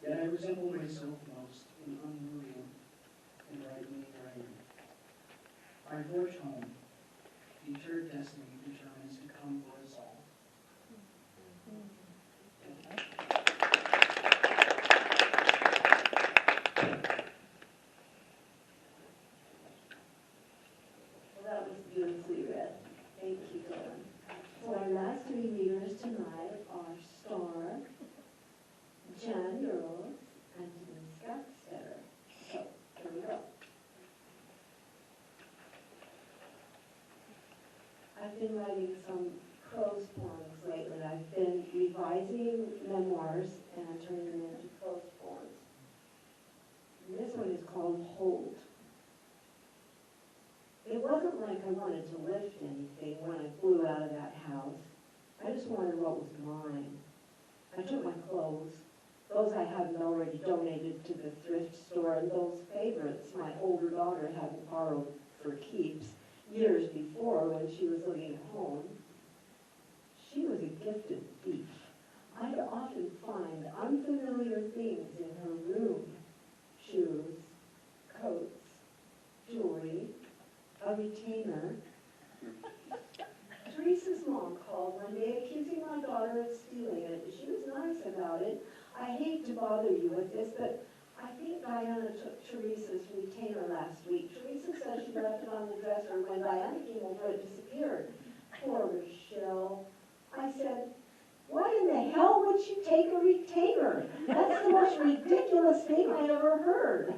Yet I resemble myself most in unmoving and brightening rain. I forge home, deterred destiny determines to come for us all. Well, that was beautifully read. Thank you, Dylan. So our last three readers tonight are Star, Jan Earls, and Denise Gackstetter. So, here we go. I've been writing some prose poems lately. I've been revising memoirs and turning them into prose poems. And this one is called Hold. It wasn't like I wanted to lift anything when I flew out of that house. I just wanted what was mine. I took my clothes, those I hadn't already donated to the thrift store, and those favorites my older daughter hadn't borrowed for keeps years before when she was living at home. She was a gifted thief. I'd often find unfamiliar things in her room: shoes, coats, jewelry, a retainer. Teresa's mom called one day accusing my daughter of stealing it. She was nice about it. I hate to bother you with this, but I think Diana took Teresa's retainer last week. Teresa says she left it on the dresser. When Diana came over, it disappeared. Poor Michelle. I said, why in the hell would she take a retainer? That's the most ridiculous thing I ever heard.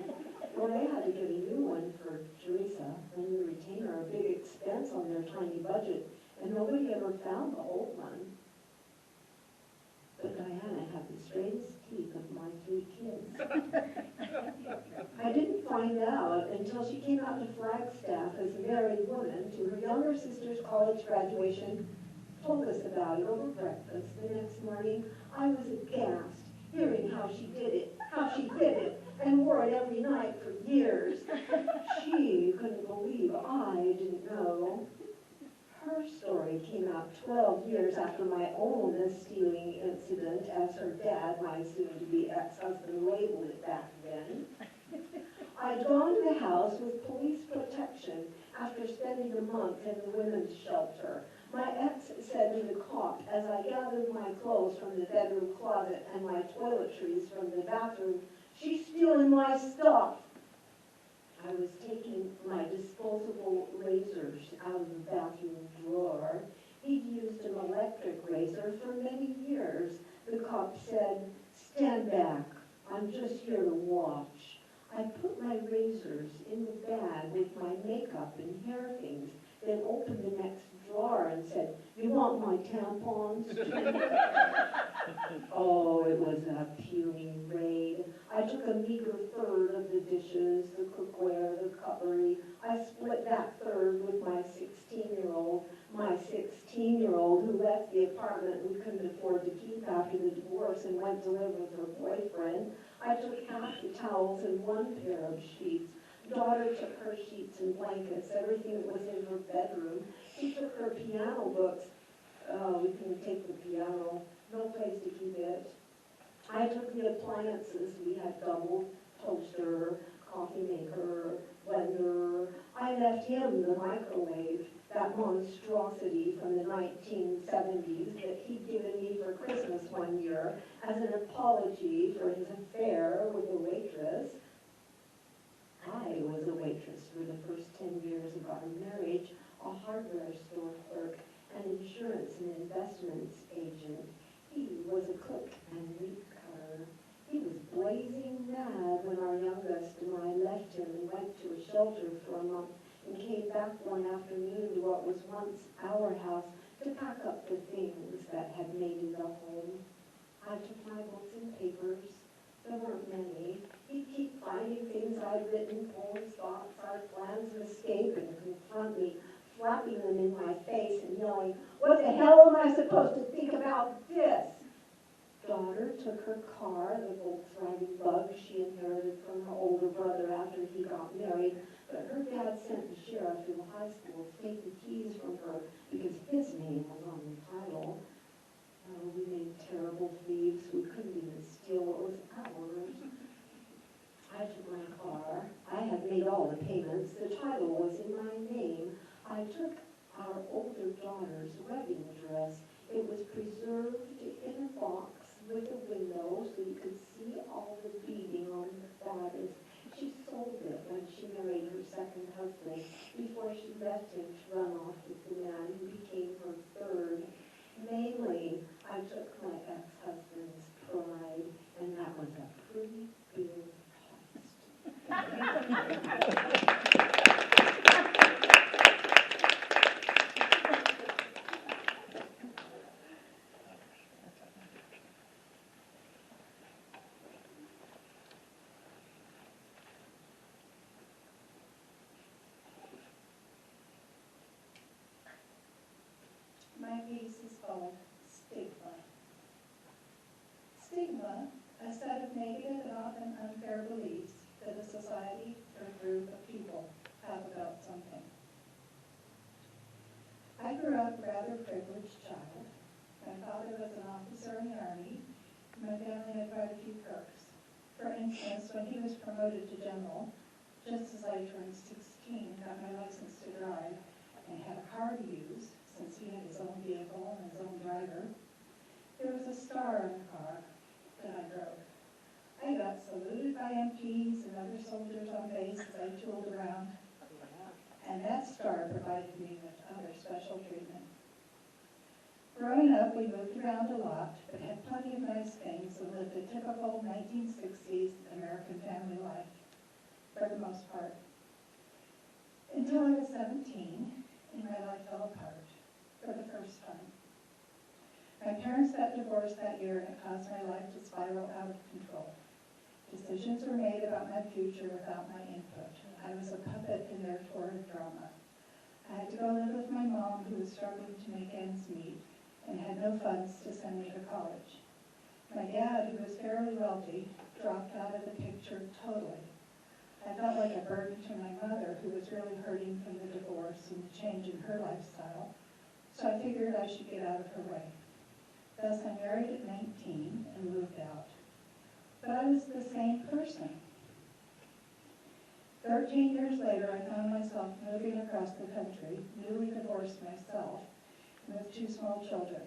Well, they had to get a new one for Teresa, a new retainer, a big expense on their tiny budget, and nobody ever found the old one. But Diana had the straightest teeth of my 3 kids. I didn't find out until she came out to Flagstaff as a married woman to her younger sister's college graduation, told us about it over breakfast. The next morning, I was aghast, hearing how she did it, and wore it every night for years. She couldn't believe I didn't know. Her story came out 12 years after my own stealing incident, as her dad, my soon-to-be ex-husband, labeled it back then. I'd gone to the house with police protection after spending a month in the women's shelter. My ex said to the cop, as I gathered my clothes from the bedroom closet and my toiletries from the bathroom, "She's stealing my stuff." I was taking my disposable razors out of the bathroom drawer. He'd used an electric razor for many years. The cop said, "Stand back, I'm just here to watch." I put my razors in the bag with my makeup and hair things, then opened the next drawer and said, "You want my tampons too?" Oh, it was a puny raid. I took a meager third of the dishes, the cookware, the cutlery. I split that third with my 16-year-old who left the apartment we couldn't afford to keep after the divorce and went to live with her boyfriend. I took half the towels and one pair of sheets. Daughter took her sheets and blankets, everything that was in her bedroom. She took her piano books. Oh, we couldn't take the piano. No place to keep it. I took the appliances we had doubled: toaster, coffee maker, blender. I left him the microwave, that monstrosity from the 1970s that he'd given me for Christmas one year as an apology for his affair with a waitress. I was a waitress for the first 10 years of our marriage, a hardware store clerk, an insurance and investments agent. He was a cook and meat cutter. He was blazing mad when our youngest and I left him and went to a shelter for a month and came back one afternoon to what was once our house to pack up the things that had made it a home. I took my books and papers. There weren't many. He'd keep finding things I'd written, poems, thoughts, our plans of escape, and confront me, flapping them in my face and yelling, "What the hell am I supposed to think about this?" Daughter took her car, the Volkswagen Bug she inherited from her older brother after he got married, but her dad sent the sheriff to the high school to take the keys from her because his name was on the title. Oh, we made terrible thieves. We couldn't even steal what was ours. I took my car. I had made all the payments. The title was in my name. I took our older daughter's wedding dress. It was preserved in a box with a window so you could see all the beading on the bodice. She sold it when she married her second husband before before she left him to run off with the man who became her third. Mainly, I took my ex-husband's pride, and that was a pretty big cost. My piece is called Stigma. Stigma, a set of negative and often unfair beliefs that a society or group of people have about something. I grew up a rather privileged child. My father was an officer in the Army. My family had quite a few perks. For instance, when he was promoted to general, just as I turned 16 and got my license to drive and had a car to use, since he had his own vehicle and his own driver, there was a star in the car that I drove. I got saluted by MPs and other soldiers on base as I tooled around, and that star provided me with other special treatment. Growing up, we moved around a lot, but had plenty of nice things and lived a typical 1960s American family life, for the most part. Until I was 17, and my life fell apart. For the first time. My parents got divorced that year, and it caused my life to spiral out of control. Decisions were made about my future without my input. I was a puppet in their torrid drama. I had to go live with my mom, who was struggling to make ends meet and had no funds to send me to college. My dad, who was fairly wealthy, dropped out of the picture totally. I felt like a burden to my mother, who was really hurting from the divorce and the change in her lifestyle. So I figured I should get out of her way. Thus, I married at 19 and moved out. But I was the same person. 13 years later, I found myself moving across the country, newly divorced myself, and with 2 small children.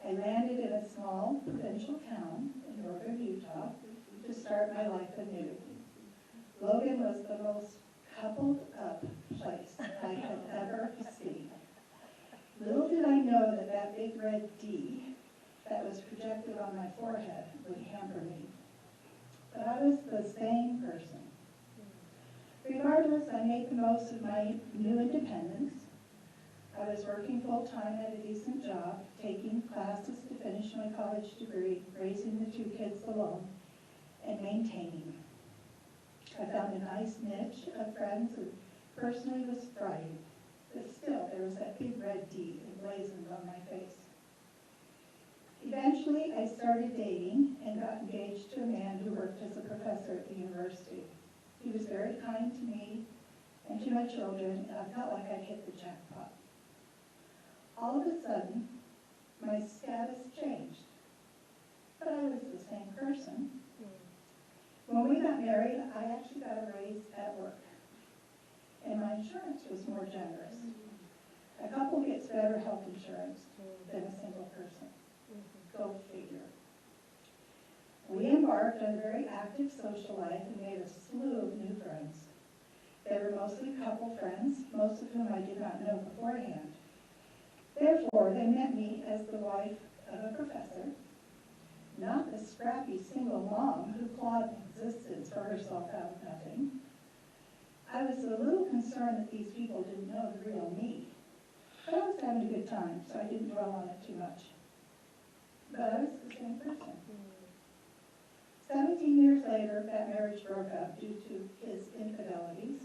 I landed in a small provincial town in northern Utah to start my life anew. Logan was the most coupled up place I had ever seen. Little did I know that that big red D that was projected on my forehead would hamper me. But I was the same person. Regardless, I made the most of my new independence. I was working full-time at a decent job, taking classes to finish my college degree, raising the 2 kids alone, and maintaining. I found a nice niche of friends who personally was thriving. But still, there was that big red D emblazoned on my face. Eventually, I started dating and got engaged to a man who worked as a professor at the university. He was very kind to me and to my children, and I felt like I'd hit the jackpot. All of a sudden, my status changed, but I was the same person. When we got married, I actually got a raise at work, and my insurance was more generous. A couple gets better health insurance than a single person. Go figure. We embarked on a very active social life and made a slew of new friends. They were mostly couple friends, most of whom I did not know beforehand. Therefore, they met me as the wife of a professor, not the scrappy single mom who clawed existence for herself out of nothing. I was a little concerned that these people didn't know the real me. But I was having a good time, so I didn't dwell on it too much. But I was the same person. 17 years later, that marriage broke up due to his infidelities.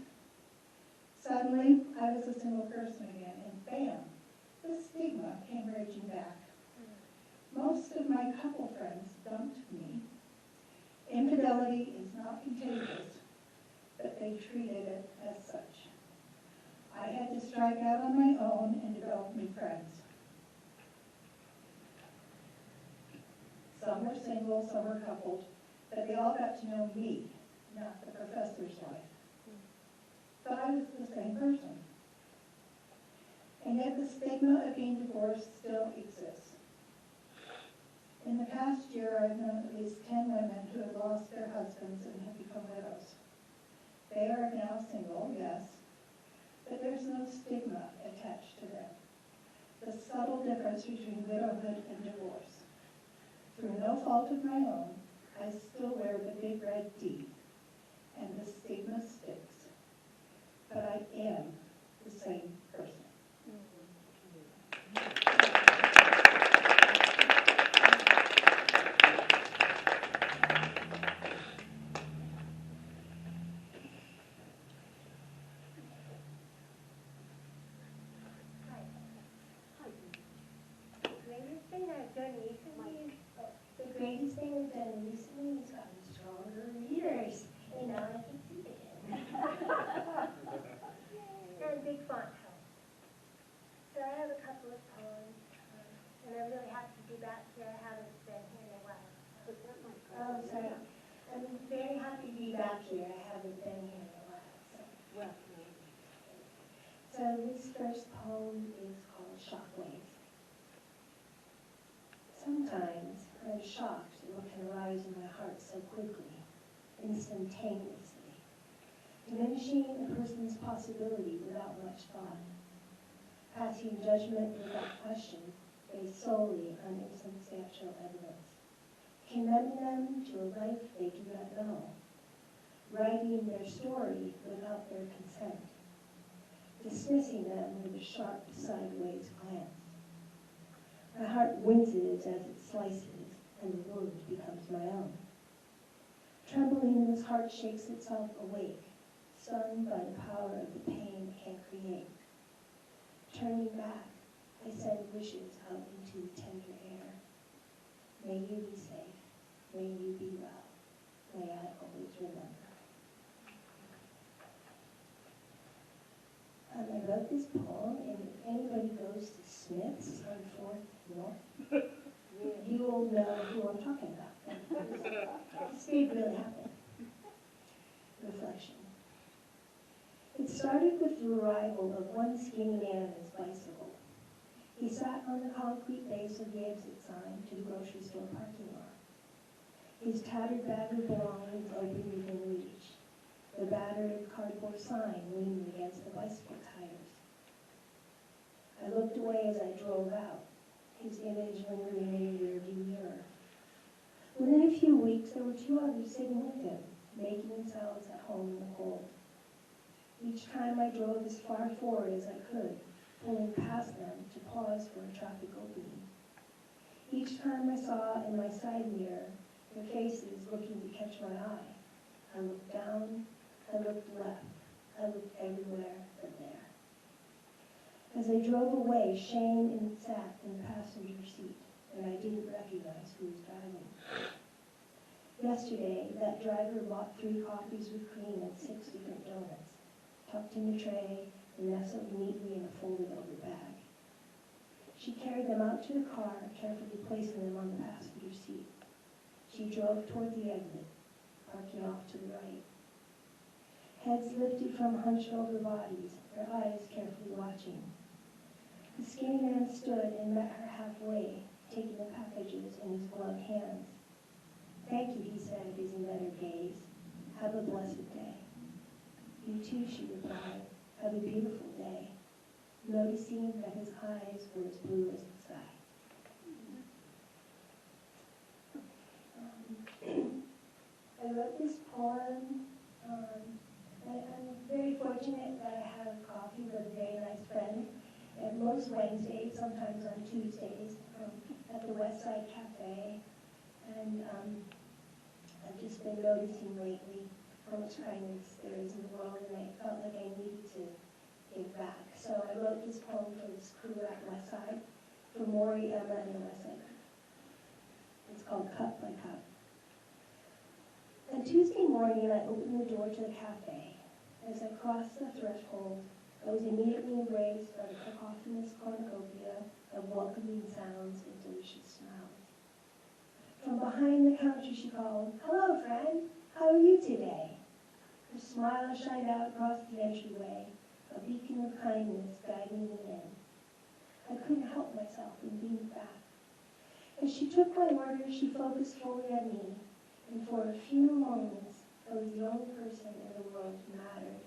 Suddenly, I was a single person again, and bam, the stigma came raging back. Most of my couple friends dumped me. Infidelity is not contagious, but they treated it as such. I had to strike out on my own and develop new friends. Some were single, some were coupled, but they all got to know me, not the professor's wife. But I was the same person. And yet the stigma of being divorced still exists. In the past year, I've known at least 10 women who have lost their husbands and have become widows. They are now single, yes, but their subtle difference between widowhood and divorce. Through no fault of my own, I still wear the big red D, and the stigma sticks. But I am the same person. Greatest thing I've done recently The greatest thing we've done recently is gotten stronger readers, and now I can see again. and big font helps. So I have a couple of poems, and I'm really happy to be back here. I haven't been here in a while. Oh, sorry. I'm very happy to be back here. I haven't been here in a while. So this first poem is called Shockwaves. Sometimes I'm shocked at what can arise in my heart so quickly, instantaneously, diminishing a person's possibility without much thought, passing judgment without question, based solely on insubstantial evidence, condemning them to a life they do not know, writing their story without their consent, dismissing them with a sharp sideways glance. My heart winces as it slices, and the wound becomes my own. Trembling, this heart shakes itself awake, stunned by the power of the pain it can create. Turning back, I send wishes out into the tender air. May you be safe. May you be well. May I always remember. I wrote this poem, and if anybody goes to Smith's on 4th North, you will know who I'm talking about. This did really happen. Reflection. It started with the arrival of one skinny man on his bicycle. He sat on the concrete base of the exit sign to the grocery store parking lot. His tattered bag of belongings open within reach. The battered cardboard sign leaning against the bicycle tires. I looked away as I drove out, his image lingering in the rearview mirror. Within a few weeks, there were 2 others sitting with him, making themselves at home in the cold. Each time I drove as far forward as I could, pulling past them to pause for a traffic opening. Each time I saw in my side mirror their faces looking to catch my eye, I looked down, I looked left, I looked everywhere but there. As I drove away, Shane sat in the passenger seat, and I didn't recognize who was driving. Yesterday, that driver bought 3 coffees with cream and 6 different donuts, tucked in a tray and nestled neatly in a folded-over bag. She carried them out to the car, carefully placing them on the passenger seat. She drove toward the exit, parking off to the right. Heads lifted from hunched-over bodies, their eyes carefully watching. The skinny man stood and met her halfway, taking the packages in his gloved hands. "Thank you," he said as he met her gaze. "Have a blessed day." "You too," she replied. "Have a beautiful day," noticing that his eyes were as blue as the sky. I wrote this poem. I'm very fortunate that I have coffee with a very nice friend. And most Wednesdays, sometimes on Tuesdays, at the West Side Cafe. And I've just been noticing lately how much kindness there is in the world, and I felt like I needed to give back. So I wrote this poem for this crew at West Side, for Maury, Emma, and the West Side. It's called Cup by Cup. On Tuesday morning, I opened the door to the cafe. As I crossed the threshold, I was immediately embraced by the cacophonous cornucopia of welcoming sounds and delicious smells. From behind the counter, she called, "Hello, friend. How are you today?" Her smile shined out across the entryway, a beacon of kindness guiding me in. I couldn't help myself and beamed back. As she took my order, she focused fully on me, and for a few moments, I was the only person in the world who mattered.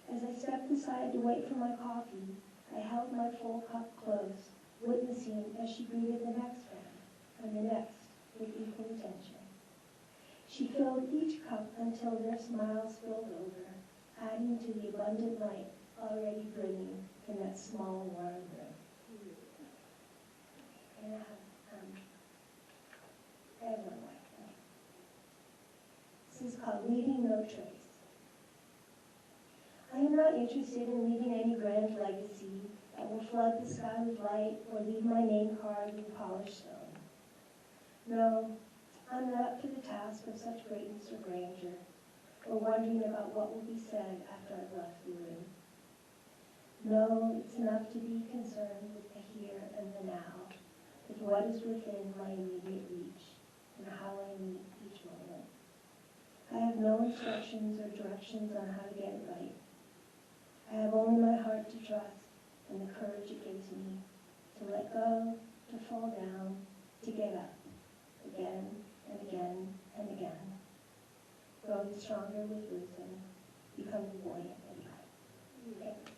As I stepped aside to wait for my coffee, I held my full cup close, witnessing as she greeted the next friend and the next with equal attention. She filled each cup until their smiles spilled over, adding to the abundant light already burning in that small, warm room. And everyone like that. This is called Leaving No Trace. I am not interested in leaving any grand legacy that will flood the sky with light or leave my name carved in polished stone. No, I'm not up to the task of such greatness or grandeur, or wondering about what will be said after I've left the room. No, it's enough to be concerned with the here and the now, with what is within my immediate reach, and how I meet each moment. I have no instructions or directions on how to get it right. I have only my heart to trust and the courage it gives me to let go, to fall down, to get up, again and again and again, growing stronger with wisdom, becoming buoyant with life. Thank you.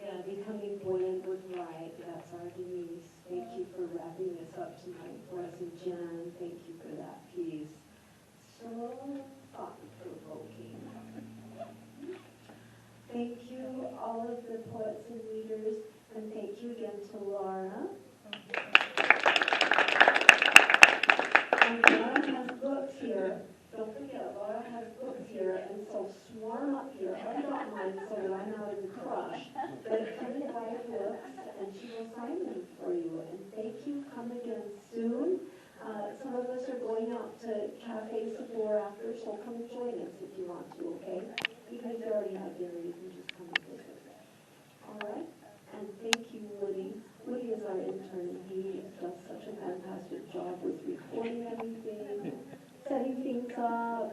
Yeah, becoming buoyant with light, that's our Denise. Thank you for wrapping this up tonight for us. And Jen, thank you for that piece. So thought-provoking. Thank you, all of the poets and readers, and thank you again to Laura. And Laura has books here. Don't forget, Laura has books here, and so swarm up here. I got mine so that I'm not in a crush. But come and buy books, and she will sign them for you. And thank you. Come again soon. Some of us are going out to cafes before or after, so come and join us if you want to, okay? Even if you already have dinner, you can just come and visit. All right? And thank you, Woody. Woody is our intern, and he does such a fantastic job with recording everything, setting things up.